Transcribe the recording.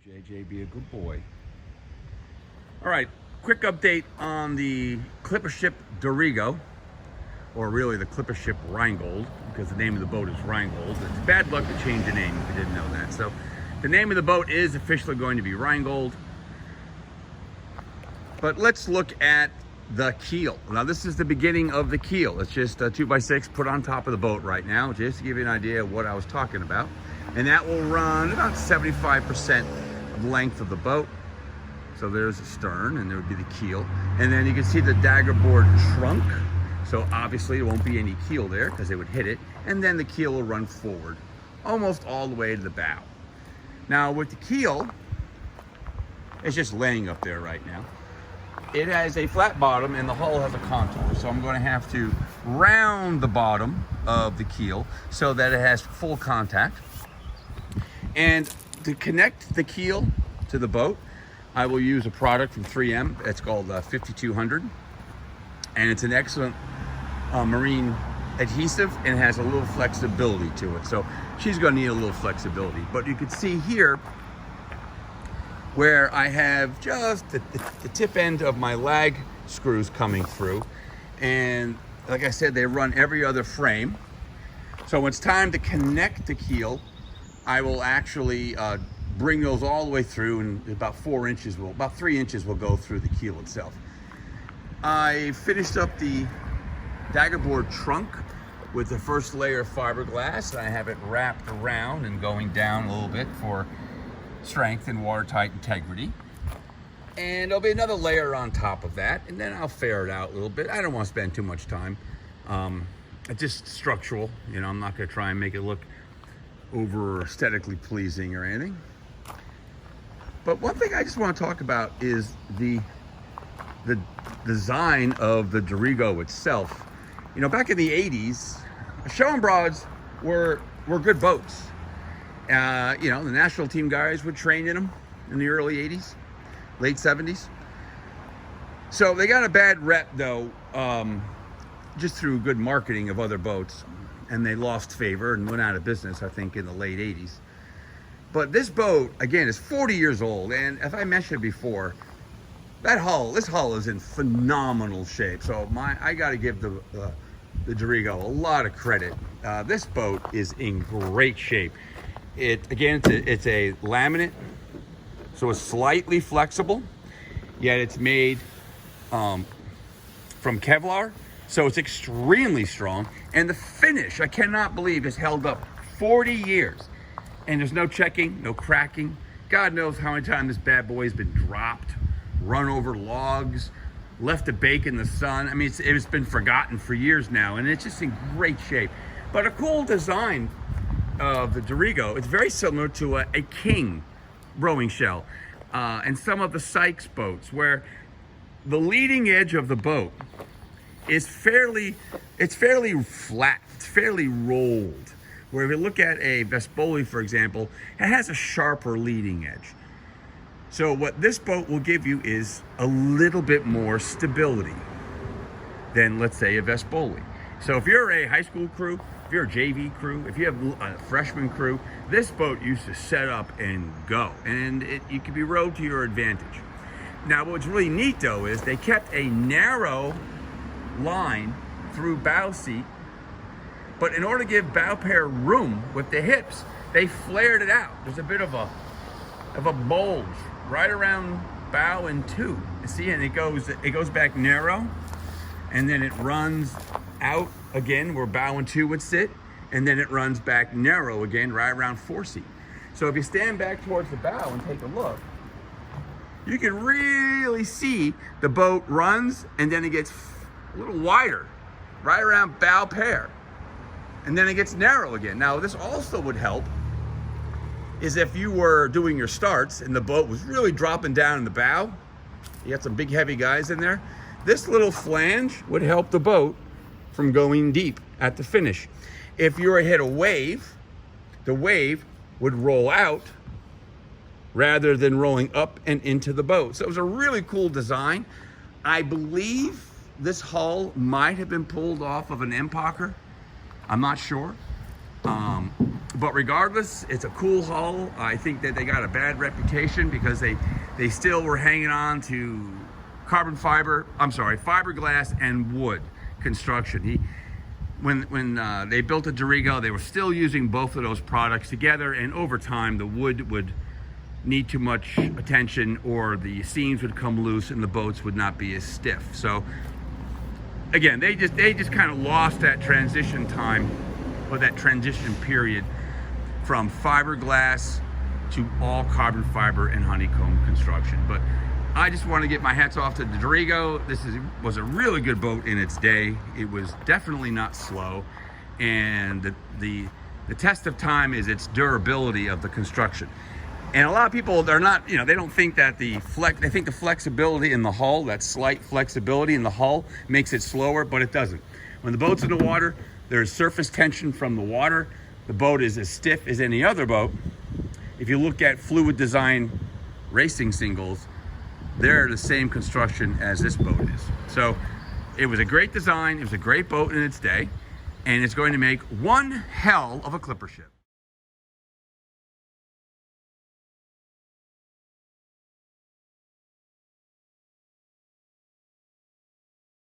JJ, be a good boy. All right, quick update on the clipper ship Dorigo, or really the clipper ship Rheingold, because the name of the boat is Rheingold. It's bad luck to change the name if you didn't know that. So the name of the boat is officially going to be Rheingold. But let's look at the keel. Now this is the beginning of the keel. It's just a 2x6 put on top of the boat right now, just to give you an idea of what I was talking about. And that will run about 75% of the length of the boat. So there's the stern, and there would be the keel. And then you can see the dagger board trunk. So obviously there won't be any keel there because they would hit it. And then the keel will run forward, almost all the way to the bow. Now with the keel, it's just laying up there right now. It has a flat bottom and the hull has a contour. So I'm going to have to round the bottom of the keel so that it has full contact. And to connect the keel to the boat, I will use a product from 3M. It's called 5200. And it's an excellent marine adhesive and has a little flexibility to it. So she's going to need a little flexibility. But you can see here where I have just the tip end of my lag screws coming through. And like I said, they run every other frame. So when it's time to connect the keel, I will actually bring those all the way through, and about 3 inches will go through the keel itself. I finished up the dagger board trunk with the first layer of fiberglass, and I have it wrapped around and going down a little bit for strength and watertight integrity. And there'll be another layer on top of that, and then I'll fair it out a little bit. I don't want to spend too much time. It's just structural, you know. I'm not going to try and make it look over aesthetically pleasing or anything. But one thing I just want to talk about is the design of the Dorigo itself. You know, back in the 80s, show and broads were good boats. You know, the national team guys would train in them in the early 80s, late 70s. So they got a bad rep though, just through good marketing of other boats, and they lost favor and went out of business, I think, in the late 80s. But this boat, again, is 40 years old, and as I mentioned before, this hull is in phenomenal shape. So I got to give the Dorigo a lot of credit. This boat is in great shape. It's a laminate, so it's slightly flexible, yet it's made from Kevlar, so it's extremely strong. And the finish, I cannot believe, has held up 40 years. And there's no checking, no cracking. God knows how many times this bad boy has been dropped, run over logs, left to bake in the sun. I mean, it's been forgotten for years now, and it's just in great shape. But a cool design of the Dorigo, it's very similar to a King rowing shell and some of the Sykes boats, where the leading edge of the boat is fairly flat, it's fairly rolled. Where if you look at a Vespoli, for example, it has a sharper leading edge. So what this boat will give you is a little bit more stability than, let's say, a Vespoli. So if you're a high school crew, if you're a JV crew, if you have a freshman crew, this boat used to set up and go, and it can be rowed to your advantage. Now, what's really neat though is they kept a narrow line through bow seat, but in order to give bow pair room with the hips, they flared it out. There's a bit of a bulge right around bow and two. You see, and it goes back narrow, and then it runs out again where bow and two would sit, and then it runs back narrow again right around fore seat. So if you stand back towards the bow and take a look, you can really see the boat runs, and then it gets a little wider right around bow pair, and then it gets narrow again. Now this also would help is if you were doing your starts and the boat was really dropping down in the bow, you got some big heavy guys in there, this little flange would help the boat from going deep at the finish. If you were to hit a wave, the wave would roll out rather than rolling up and into the boat. So it was a really cool design. I believe this hull might have been pulled off of an Empacher. I'm not sure. But regardless, it's a cool hull. I think that they got a bad reputation because they still were hanging on to fiberglass and wood construction. When they built the Dorigo, they were still using both of those products together, and over time the wood would need too much attention, or the seams would come loose and the boats would not be as stiff. So again, they just kind of lost that transition time, or that transition period, from fiberglass to all carbon fiber and honeycomb construction. But I just want to get my hats off to the Dorigo. This was a really good boat in its day. It was definitely not slow, and the test of time is its durability of the construction. And a lot of people, they're not, they don't think that they think the flexibility in the hull, that slight flexibility in the hull, makes it slower, but it doesn't. When the boat's in the water, there's surface tension from the water. The boat is as stiff as any other boat. If you look at Fluid Design racing singles, they're the same construction as this boat is. So it was a great design, it was a great boat in its day, and it's going to make one hell of a clipper ship.